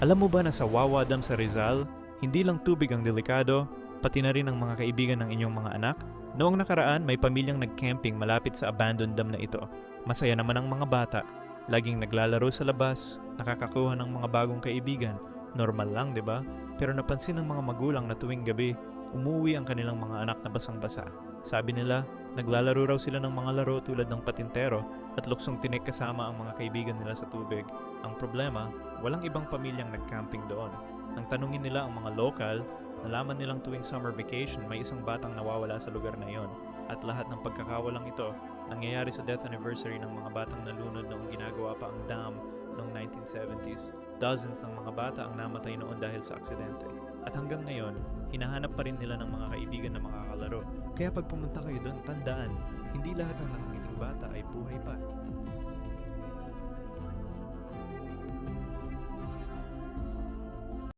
Alam mo ba na sa Wawa Dam sa Rizal, hindi lang tubig ang delikado, pati na rin ang mga kaibigan ng inyong mga anak? Noong nakaraan, may pamilyang nag-camping malapit sa abandoned dam na ito. Masaya naman ang mga bata. Laging naglalaro sa labas, nakakakuha ng mga bagong kaibigan. Normal lang, di ba? Pero napansin ng mga magulang na tuwing gabi, umuwi ang kanilang mga anak na basang-basa. Sabi nila, naglalaro raw sila ng mga laro tulad ng patintero at luksong tinik kasama ang mga kaibigan nila sa tubig. Ang problema, walang ibang pamilyang nag-camping doon. Nang tanungin nila ang mga lokal, nalaman nilang tuwing summer vacation may isang batang nawawala sa lugar na iyon. At lahat ng pagkakawalang ito, nangyayari sa death anniversary ng mga batang nalunod noong ginagawa pa ang dam noong 1970s. Dozens ng mga bata ang namatay noon dahil sa aksidente. At hanggang ngayon, hinahanap pa rin nila ng mga kaibigan na makakalaro. Kaya pag pumunta kayo doon, tandaan, hindi lahat ng nakangiting bata ay buhay pa.